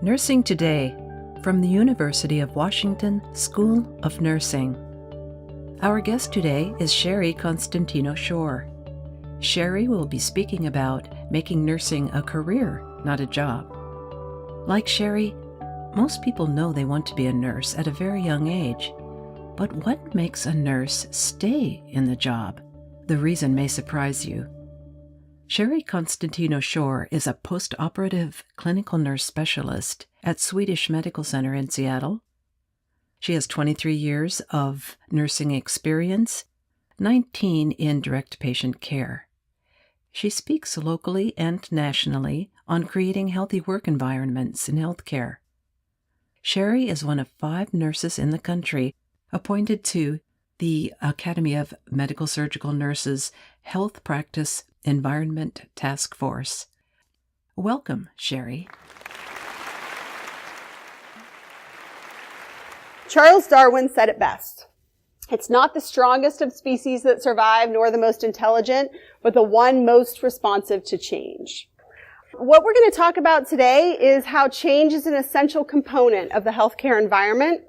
Nursing Today from the University of Washington School of Nursing. Our guest today is Sherry Constantino-Shor. Sherry will be speaking about making nursing a career, not a job. Like Sherry, most people know they want to be a nurse at a very young age. But what makes a nurse stay in the job? The reason may surprise you. Sherry Constantino-Shor is a post-operative clinical nurse specialist at Swedish Medical Center in Seattle. She has 23 years of nursing experience, 19 in direct patient care. She speaks locally and nationally on creating healthy work environments in healthcare. Sherry is one of 5 nurses in the country appointed to the Academy of Medical Surgical Nurses Health Practice Environment Task Force. Welcome, Sherry. Charles Darwin said it best. It's not the strongest of species that survive, nor the most intelligent, but the one most responsive to change. What we're going to talk about today is how change is an essential component of the healthcare environment.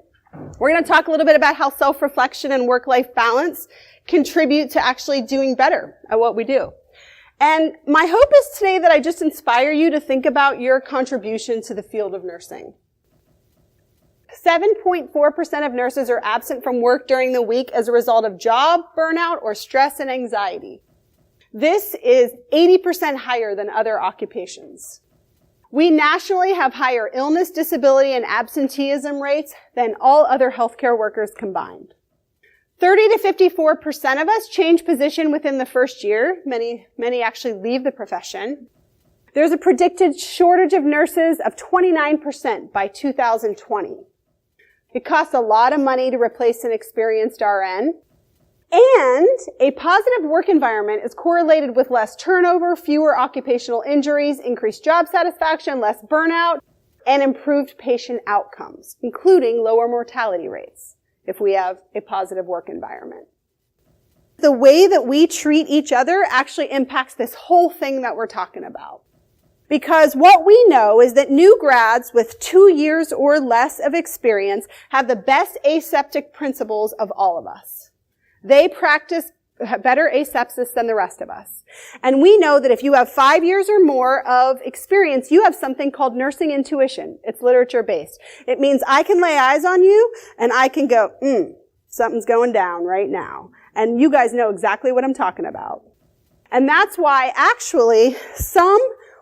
We're going to talk a little bit about how self-reflection and work-life balance contribute to actually doing better at what we do. And my hope is today that I just inspire you to think about your contribution to the field of nursing. 7.4% of nurses are absent from work during the week as a result of job burnout or stress and anxiety. This is 80% higher than other occupations. We nationally have higher illness, disability, and absenteeism rates than all other healthcare workers combined. 30 to 54% of us change position within the first year. Many actually leave the profession. There's a predicted shortage of nurses of 29% by 2020. It costs a lot of money to replace an experienced RN. And a positive work environment is correlated with less turnover, fewer occupational injuries, increased job satisfaction, less burnout, and improved patient outcomes, including lower mortality rates if we have a positive work environment. The way that we treat each other actually impacts this whole thing that we're talking about. Because what we know is that new grads with 2 years or less of experience have the best aseptic principles of all of us. They practice better asepsis than the rest of us. And we know that if you have 5 years or more of experience, you have something called nursing intuition. It's literature-based. It means I can lay eyes on you and I can go, something's going down right now. And you guys know exactly what I'm talking about. And that's why actually some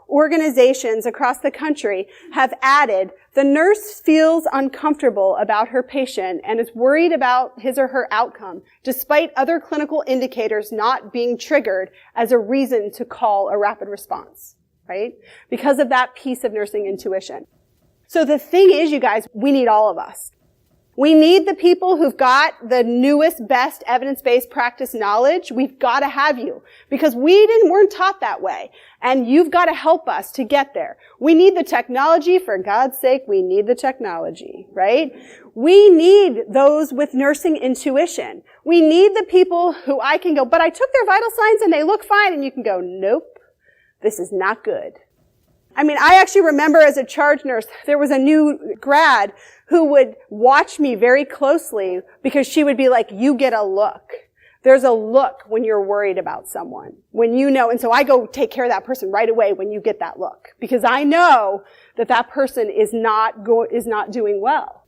organizations across the country have added the nurse feels uncomfortable about her patient and is worried about his or her outcome, despite other clinical indicators not being triggered as a reason to call a rapid response, right? Because of that piece of nursing intuition. So the thing is, you guys, we need all of us. We need the people who've got the newest, best evidence-based practice knowledge. We've got to have you because weren't taught that way. And you've got to help us to get there. We need the technology. For God's sake, we need the technology, right? We need those with nursing intuition. We need the people who I can go, but I took their vital signs and they look fine. And you can go, nope, this is not good. I mean, I actually remember as a charge nurse, there was a new grad who would watch me very closely because she would be like, you get a look. There's a look when you're worried about someone, when you know. And so I go take care of that person right away when you get that look because I know that that person is not doing well.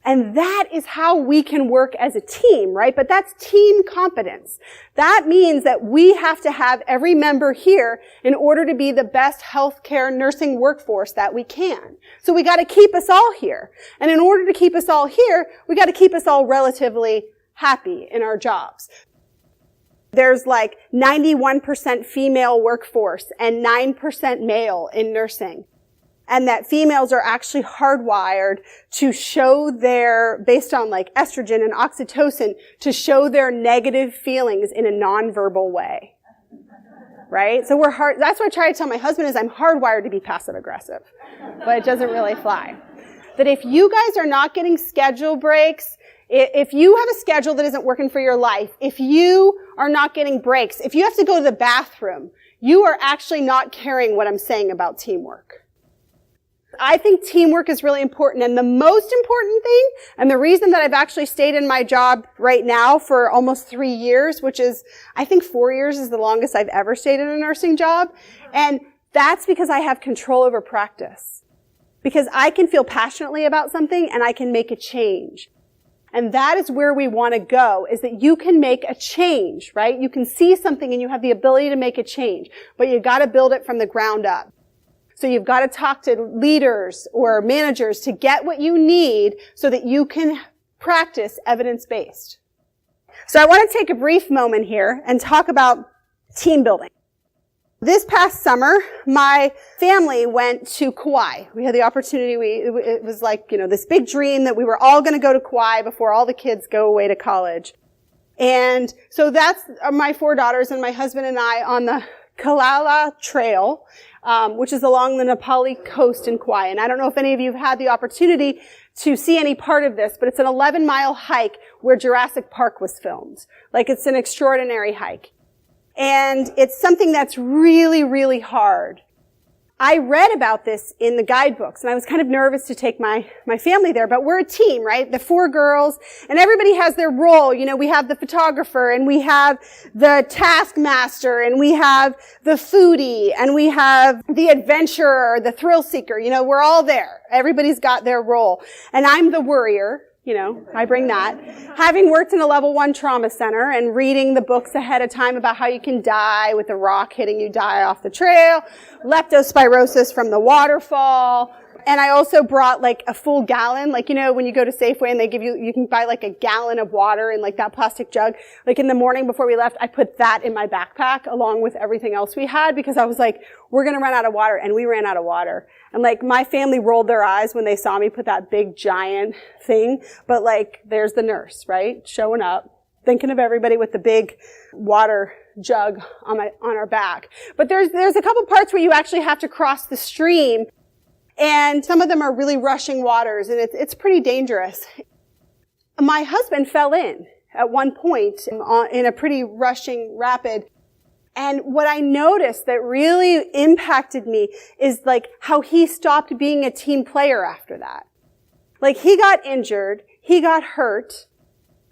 And that is how we can work as a team, right? But that's team competence. That means that we have to have every member here in order to be the best healthcare nursing workforce that we can. So we got to keep us all here. And in order to keep us all here, we got to keep us all relatively happy in our jobs. There's like 91% female workforce and 9% male in nursing. And that females are actually hardwired to show based on like estrogen and oxytocin, to show their negative feelings in a nonverbal way. Right? So that's what I try to tell my husband is I'm hardwired to be passive aggressive. But it doesn't really fly. That if you guys are not getting schedule breaks, if you have a schedule that isn't working for your life, if you are not getting breaks, if you have to go to the bathroom, you are actually not caring what I'm saying about teamwork. I think teamwork is really important. And the most important thing, and the reason that I've actually stayed in my job right now for almost 3 years, which is, I think 4 years is the longest I've ever stayed in a nursing job. And that's because I have control over practice. Because I can feel passionately about something and I can make a change. And that is where we want to go, is that you can make a change, right? You can see something and you have the ability to make a change, but you got to build it from the ground up. So you've got to talk to leaders or managers to get what you need so that you can practice evidence-based. So I want to take a brief moment here and talk about team building. This past summer, my family went to Kauai. We had the opportunity, it was like, this big dream that we were all going to go to Kauai before all the kids go away to college. And so that's my 4 daughters and my husband and I on the Kalala Trail, which is along the Nepali coast in Kauai. And I don't know if any of you have had the opportunity to see any part of this, but it's an 11-mile hike where Jurassic Park was filmed. Like, it's an extraordinary hike. And it's something that's really, really hard. I read about this in the guidebooks, and I was kind of nervous to take my family there, but we're a team, right? The 4 girls, and everybody has their role. We have the photographer, and we have the taskmaster, and we have the foodie, and we have the adventurer, the thrill seeker. We're all there. Everybody's got their role. And I'm the worrier. I bring that. Having worked in a level 1 trauma center and reading the books ahead of time about how you can die with a rock hitting you, die off the trail, leptospirosis from the waterfall. And I also brought like a full gallon, like, when you go to Safeway and they give you can buy like a gallon of water in like that plastic jug. Like in the morning before we left, I put that in my backpack along with everything else we had because I was like, we're going to run out of water. And we ran out of water. And like my family rolled their eyes when they saw me put that big giant thing. But like, there's the nurse, right? Showing up, thinking of everybody with the big water jug on our back. But there's a couple parts where you actually have to cross the stream. And some of them are really rushing waters, and it's pretty dangerous. My husband fell in at one point in a pretty rushing rapid. And what I noticed that really impacted me is like how he stopped being a team player after that. Like he got injured, he got hurt,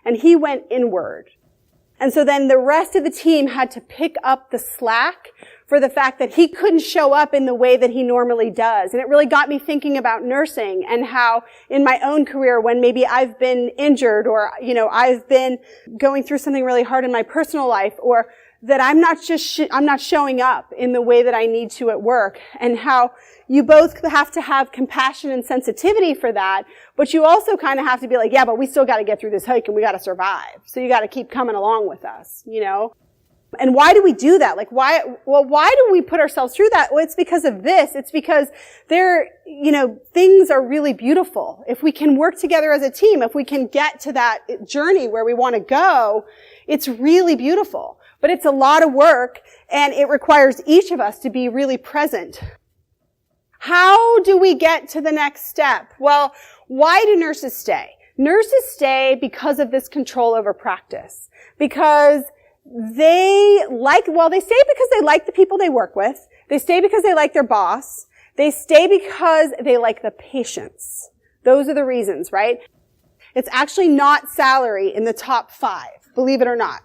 and he went inward. And so then the rest of the team had to pick up the slack for the fact that he couldn't show up in the way that he normally does. And it really got me thinking about nursing and how in my own career when maybe I've been injured or, I've been going through something really hard in my personal life or that I'm not showing up in the way that I need to at work and how you both have to have compassion and sensitivity for that, but you also kind of have to be like, yeah, but we still got to get through this hike and we got to survive. So you got to keep coming along with us, And why do we do that? Like why do we put ourselves through that? Well, it's because of this. It's because things are really beautiful. If we can work together as a team, if we can get to that journey where we want to go, it's really beautiful. But it's a lot of work and it requires each of us to be really present. How do we get to the next step? Well, why do nurses stay? Nurses stay because of this control over practice. Because they stay because they like the people they work with. They stay because they like their boss. They stay because they like the patients. Those are the reasons, right? It's actually not salary in the top 5, believe it or not.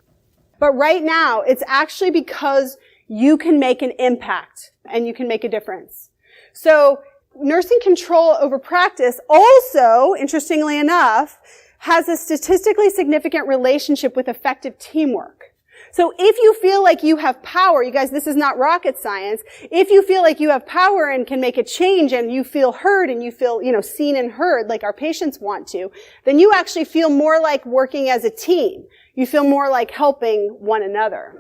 But right now, it's actually because you can make an impact and you can make a difference. So nursing control over practice also, interestingly enough, has a statistically significant relationship with effective teamwork. So if you feel like you have power, you guys, this is not rocket science. If you feel like you have power and can make a change and you feel heard and you feel, seen and heard like our patients want to, then you actually feel more like working as a team. You feel more like helping one another.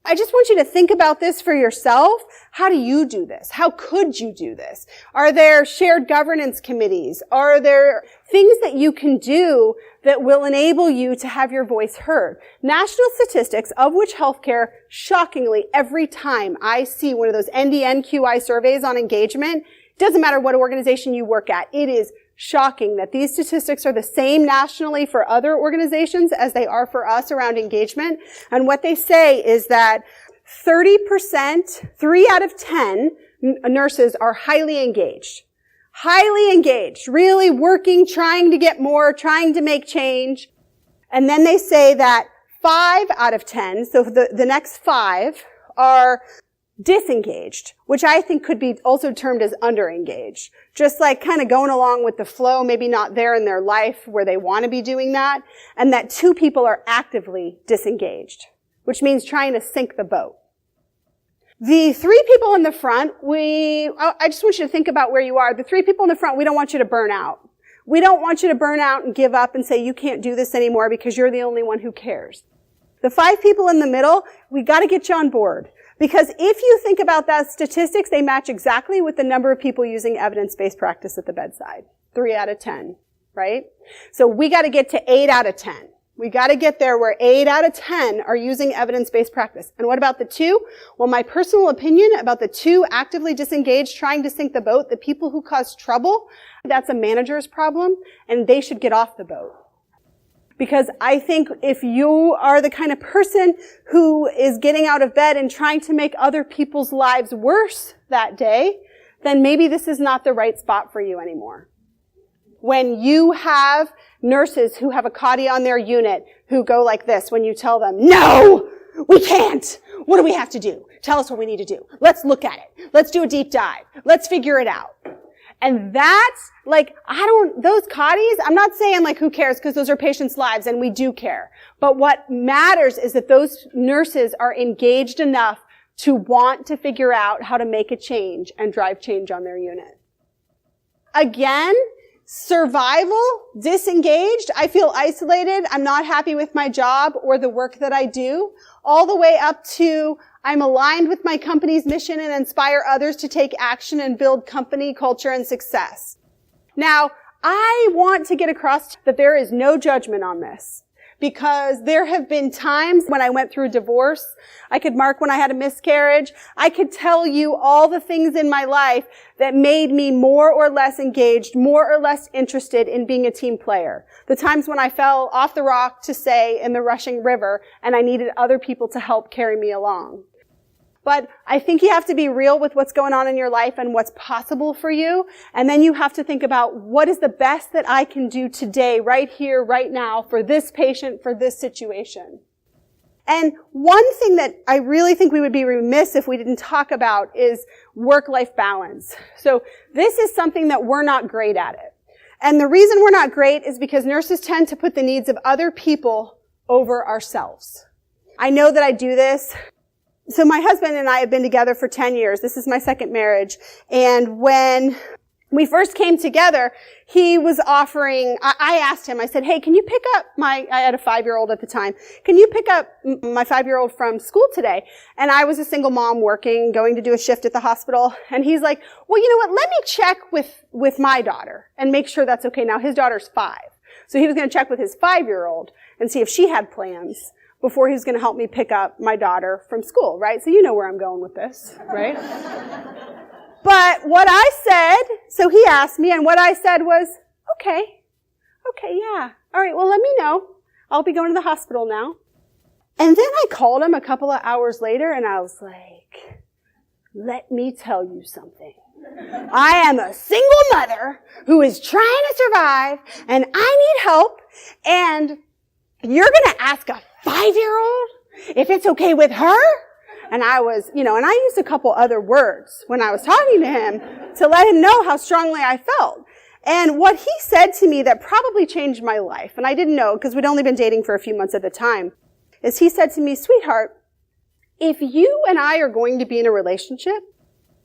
I just want you to think about this for yourself. How do you do this? How could you do this? Are there shared governance committees? Are there things that you can do that will enable you to have your voice heard? National statistics, of which healthcare, shockingly, every time I see one of those NDNQI surveys on engagement, doesn't matter what organization you work at, it is shocking that these statistics are the same nationally for other organizations as they are for us around engagement. And what they say is that 30%, 3 out of 10 nurses are highly engaged. highly engaged, really working, trying to get more, trying to make change. And then they say that 5 out of 10, so the next 5 are disengaged, which I think could be also termed as underengaged. Just like kind of going along with the flow, maybe not there in their life where they want to be doing that. And that 2 people are actively disengaged, which means trying to sink the boat. The 3 people in the front, I just want you to think about where you are. The 3 people in the front, we don't want you to burn out. We don't want you to burn out and give up and say you can't do this anymore because you're the only one who cares. The 5 people in the middle, we got to get you on board. Because if you think about that statistics, they match exactly with the number of people using evidence-based practice at the bedside. 3 out of 10, right? So we got to get to 8 out of 10. We got to get there where 8 out of 10 are using evidence-based practice. And what about the 2? Well, my personal opinion about the 2 actively disengaged, trying to sink the boat, the people who cause trouble, that's a manager's problem, and they should get off the boat. Because I think if you are the kind of person who is getting out of bed and trying to make other people's lives worse that day, then maybe this is not the right spot for you anymore. When you have nurses who have a Cotty on their unit who go like this when you tell them, no, we can't. What do we have to do? Tell us what we need to do. Let's look at it. Let's do a deep dive. Let's figure it out. And that's like, those Cotties, I'm not saying like who cares because those are patients' lives and we do care. But what matters is that those nurses are engaged enough to want to figure out how to make a change and drive change on their unit. Again, survival, disengaged, I feel isolated, I'm not happy with my job or the work that I do, all the way up to I'm aligned with my company's mission and inspire others to take action and build company culture and success. Now, I want to get across that there is no judgment on this because there have been times when I went through a divorce. I could mark when I had a miscarriage. I could tell you all the things in my life that made me more or less engaged, more or less interested in being a team player. The times when I fell off the rock, to say, in the rushing river, and I needed other people to help carry me along. But I think you have to be real with what's going on in your life and what's possible for you. And then you have to think about what is the best that I can do today, right here, right now, for this patient, for this situation. And one thing that I really think we would be remiss if we didn't talk about is work-life balance. So this is something that we're not great at it. And the reason we're not great is because nurses tend to put the needs of other people over ourselves. I know that I do this. So my husband and I have been together for 10 years. This is my second marriage. And when we first came together, he was offering, I asked him, I said, hey, can you pick up I had a 5-year-old at the time. Can you pick up my 5-year-old from school today? And I was a single mom working, going to do a shift at the hospital. And he's like, well, you know what? Let me check with my daughter and make sure that's okay. Now his daughter's 5. So he was going to check with his 5-year-old and see if she had plans before he was going to help me pick up my daughter from school, right? So you know where I'm going with this, right? But what I said, so he asked me, and what I said was, okay, yeah. All right, well, let me know. I'll be going to the hospital now. And then I called him a couple of hours later, and I was like, let me tell you something. I am a single mother who is trying to survive, and I need help, and you're going to ask a 5-year-old if it's okay with her? And I was, and I used a couple other words when I was talking to him to let him know how strongly I felt. And what he said to me that probably changed my life, and I didn't know because we'd only been dating for a few months at the time, is he said to me, sweetheart, if you and I are going to be in a relationship,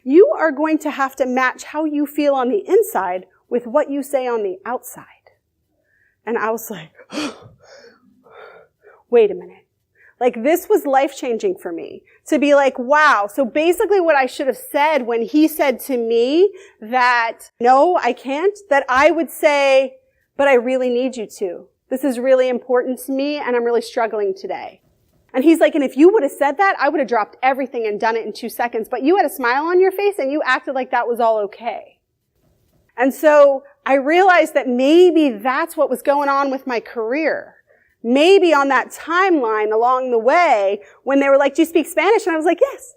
you are going to have to match how you feel on the inside with what you say on the outside. And I was like, wait a minute. Like, this was life-changing for me. To be like, wow. So basically what I should have said when he said to me that, no, I can't, that I would say, but I really need you to. This is really important to me, and I'm really struggling today. And he's like, and if you would have said that, I would have dropped everything and done it in 2 seconds. But you had a smile on your face, and you acted like that was all okay. And so I realized that maybe that's what was going on with my career. Maybe on that timeline along the way, when they were like, do you speak Spanish? And I was like, yes,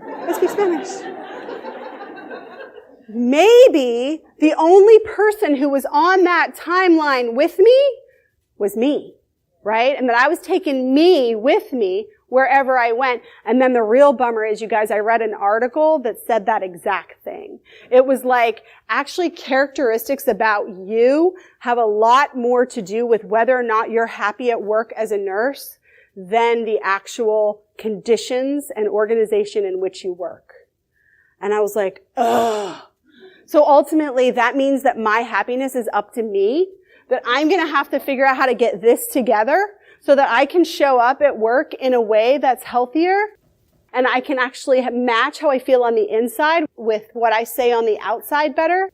I speak Spanish. maybe the only person who was on that timeline with me was me, right? And that I was taking me with me wherever I went. And then the real bummer is, you guys, I read an article that said that exact thing. It was like, actually characteristics about you have a lot more to do with whether or not you're happy at work as a nurse than the actual conditions and organization in which you work. And I was like, ugh. So ultimately, that means that my happiness is up to me, that I'm going to have to figure out how to get this together so that I can show up at work in a way that's healthier, and I can actually match how I feel on the inside with what I say on the outside better.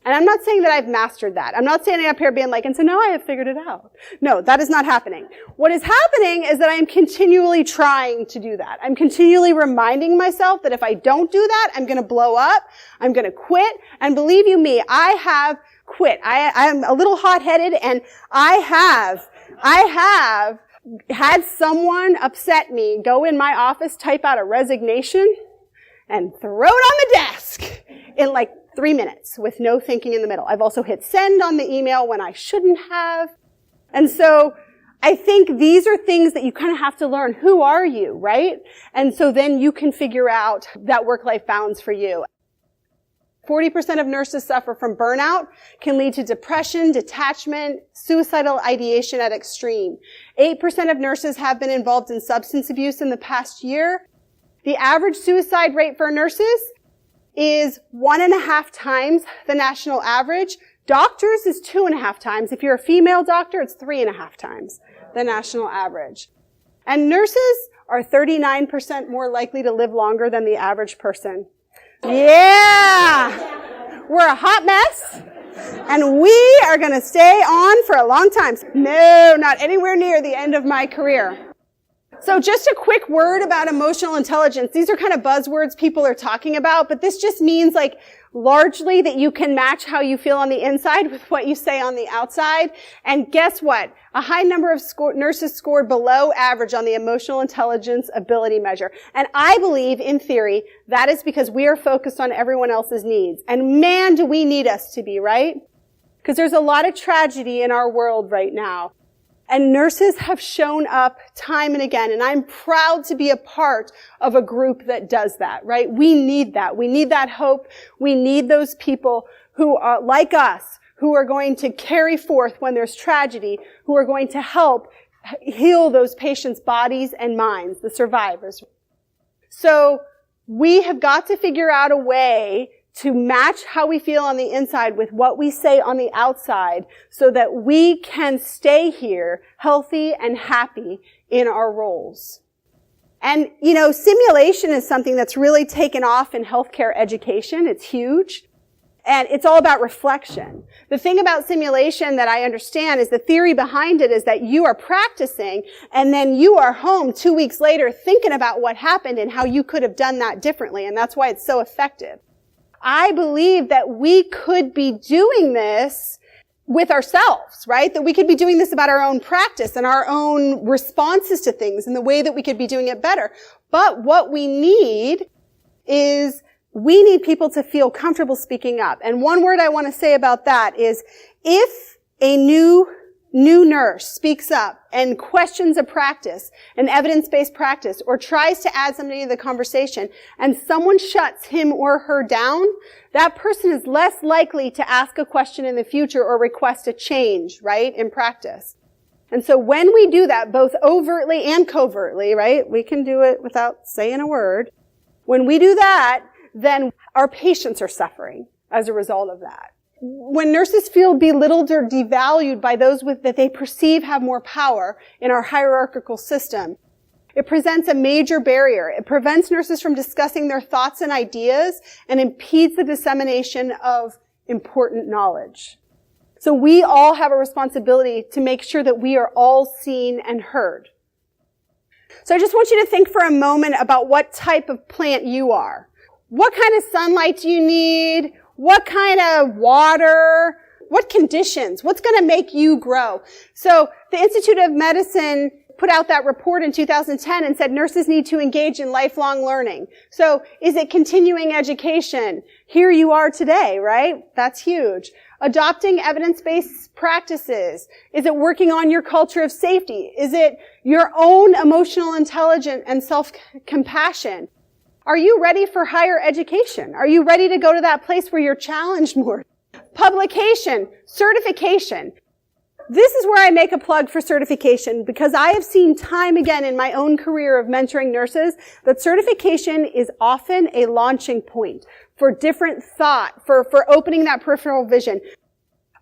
And I'm not saying that I've mastered that. I'm not standing up here being like, and so now I have figured it out. No, that is not happening. What is happening is that I am continually trying to do that. I'm continually reminding myself that if I don't do that, I'm going to blow up. I'm going to quit. And believe you me, I have quit. I'm a little hot-headed, and I have had someone upset me, go in my office, type out a resignation, and throw it on the desk in like 3 minutes with no thinking in the middle. I've also hit send on the email when I shouldn't have. And so I think these are things that you kind of have to learn. Who are you, right? And so then you can figure out that work-life balance for you. 40% of nurses suffer from burnout, can lead to depression, detachment, suicidal ideation at extreme. 8% of nurses have been involved in substance abuse in the past year. The average suicide rate for nurses is 1.5 times the national average. Doctors is 2.5 times. If you're a female doctor, it's 3.5 times the national average. And nurses are 39% more likely to live longer than the average person. Yeah! We're a hot mess, and we are going to stay on for a long time. No, not anywhere near the end of my career. So just a quick word about emotional intelligence. These are kind of buzzwords people are talking about, but this just means like largely that you can match how you feel on the inside with what you say on the outside. And guess what? A high number of nurses scored below average on the emotional intelligence ability measure. And I believe, in theory, that is because we are focused on everyone else's needs. And man, do we need us to be, right? Because there's a lot of tragedy in our world right now. And nurses have shown up time and again, and I'm proud to be a part of a group that does that, right? We need that. We need that hope. We need those people who are like us, who are going to carry forth when there's tragedy, who are going to help heal those patients' bodies and minds, the survivors. So we have got to figure out a way to match how we feel on the inside with what we say on the outside so that we can stay here healthy and happy in our roles. And, you know, simulation is something that's really taken off in healthcare education. It's huge. And it's all about reflection. The thing about simulation that I understand is the theory behind it is that you are practicing and then you are home 2 weeks later thinking about what happened and how you could have done that differently. And that's why it's so effective. I believe that we could be doing this with ourselves, right? That we could be doing this about our own practice and our own responses to things and the way that we could be doing it better. But what we need is we need people to feel comfortable speaking up. And one word I want to say about that is if a new nurse speaks up and questions a practice, an evidence-based practice, or tries to add something to the conversation, and someone shuts him or her down, that person is less likely to ask a question in the future or request a change, right, in practice. And so when we do that, both overtly and covertly, right, we can do it without saying a word. When we do that, then our patients are suffering as a result of that. When nurses feel belittled or devalued by those that they perceive have more power in our hierarchical system, it presents a major barrier. It prevents nurses from discussing their thoughts and ideas and impedes the dissemination of important knowledge. So we all have a responsibility to make sure that we are all seen and heard. So I just want you to think for a moment about what type of plant you are. What kind of sunlight do you need? What kind of water? What conditions? What's going to make you grow? So the Institute of Medicine put out that report in 2010 and said nurses need to engage in lifelong learning. So is it continuing education? Here you are today, right? That's huge. Adopting evidence-based practices. Is it working on your culture of safety? Is it your own emotional intelligence and self-compassion? Are you ready for higher education? Are you ready to go to that place where you're challenged more? Publication, certification. This is where I make a plug for certification because I have seen time again in my own career of mentoring nurses that certification is often a launching point for different thought, for opening that peripheral vision.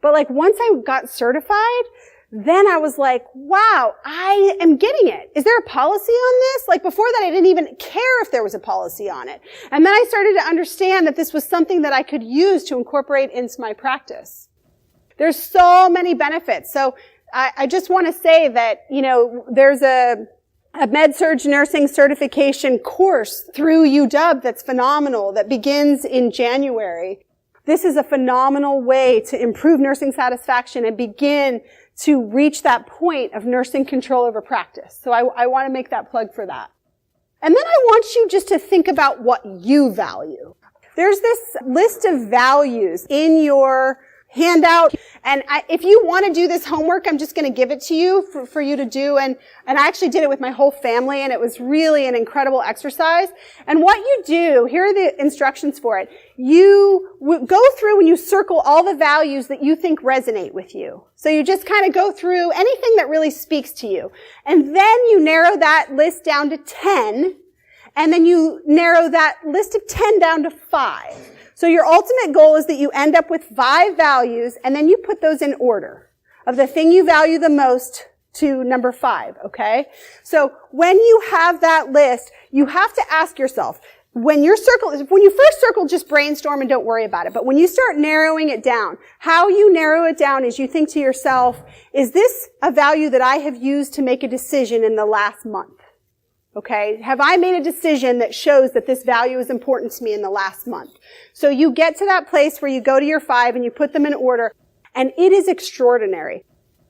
But like once I got certified, then I was like, wow, I am getting it. Is there a policy on this? Like before that, I didn't even care if there was a policy on it. And then I started to understand that this was something that I could use to incorporate into my practice. There's so many benefits. So I just want to say that, there's a med-surg nursing certification course through UW that's phenomenal that begins in January. This is a phenomenal way to improve nursing satisfaction and begin to reach that point of nursing control over practice. So I want to make that plug for that. And then I want you just to think about what you value. There's this list of values in your handout. And if you want to do this homework, I'm just going to give it to you for you to do. And I actually did it with my whole family, and it was really an incredible exercise. And what you do, here are the instructions for it. You go through and you circle all the values that you think resonate with you. So you just kind of go through anything that really speaks to you. And then you narrow that list down to 10. And then you narrow that list of 10 down to 5. So your ultimate goal is that you end up with 5 values, and then you put those in order of the thing you value the most to number 5, okay? So when you have that list, you have to ask yourself, when you first circle, just brainstorm and don't worry about it. But when you start narrowing it down, how you narrow it down is you think to yourself, is this a value that I have used to make a decision in the last month? Okay, have I made a decision that shows that this value is important to me in the last month? So you get to that place where you go to your 5 and you put them in order, and it is extraordinary.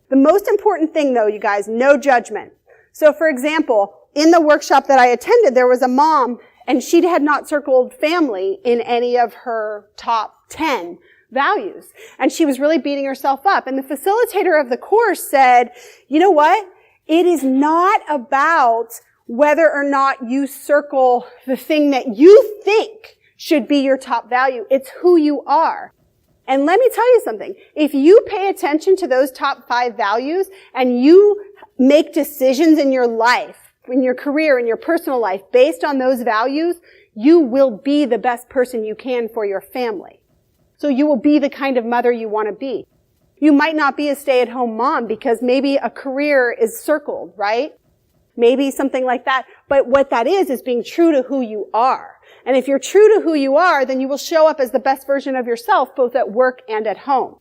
The most important thing though, you guys, no judgment. So for example, in the workshop that I attended, there was a mom, and she had not circled family in any of her top 10 values. And she was really beating herself up. And the facilitator of the course said, you know what? It is not about whether or not you circle the thing that you think should be your top value. It's who you are. And let me tell you something. If you pay attention to those top 5 values and you make decisions in your life, in your career, in your personal life based on those values, you will be the best person you can for your family. So you will be the kind of mother you want to be. You might not be a stay-at-home mom because maybe a career is circled, right? Maybe something like that. But what that is being true to who you are. And if you're true to who you are, then you will show up as the best version of yourself, both at work and at home.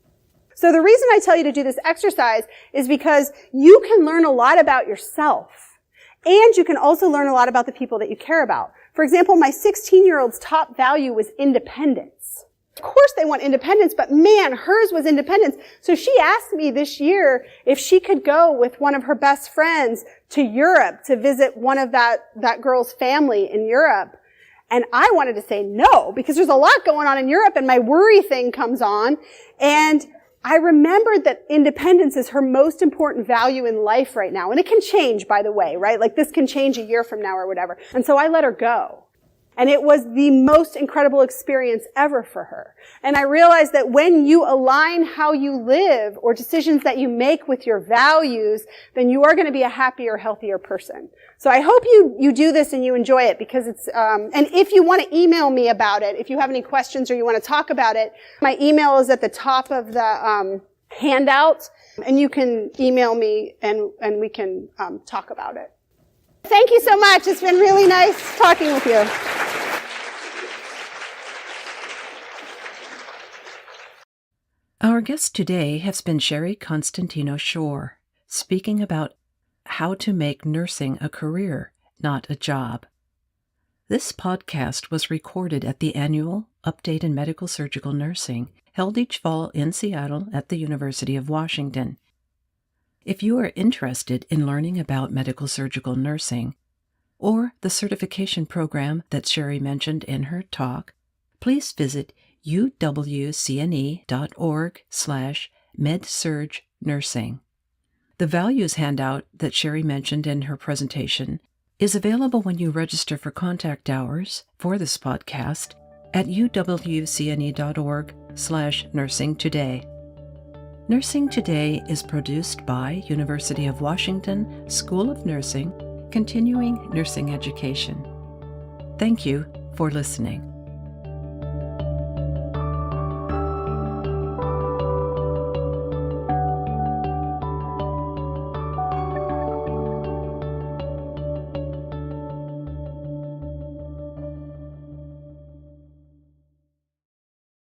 So the reason I tell you to do this exercise is because you can learn a lot about yourself. And you can also learn a lot about the people that you care about. For example, my 16-year-old's top value was independence. Of course they want independence, but man, hers was independence. So she asked me this year if she could go with one of her best friends to Europe to visit one of that girl's family in Europe. And I wanted to say no, because there's a lot going on in Europe, and my worry thing comes on. And I remembered that independence is her most important value in life right now. And it can change, by the way, right? Like this can change a year from now or whatever. And so I let her go. And it was the most incredible experience ever for her. And I realized that when you align how you live or decisions that you make with your values, then you are going to be a happier, healthier person. So I hope you do this and you enjoy it, because it's, and if you want to email me about it, if you have any questions or you want to talk about it, my email is at the top of the handout, and you can email me and we can talk about it. Thank you so much. It's been really nice talking with you. Our guest today has been Sherry Constantino-Shor, speaking about how to make nursing a career, not a job. This podcast was recorded at the annual Update in Medical Surgical Nursing, held each fall in Seattle at the University of Washington. If you are interested in learning about medical surgical nursing or the certification program that Sherry mentioned in her talk, please visit uwcne.org/medsurgnursing. The values handout that Sherry mentioned in her presentation is available when you register for contact hours for this podcast at uwcne.org/nursingtoday. Nursing Today is produced by University of Washington School of Nursing, continuing nursing education. Thank you for listening.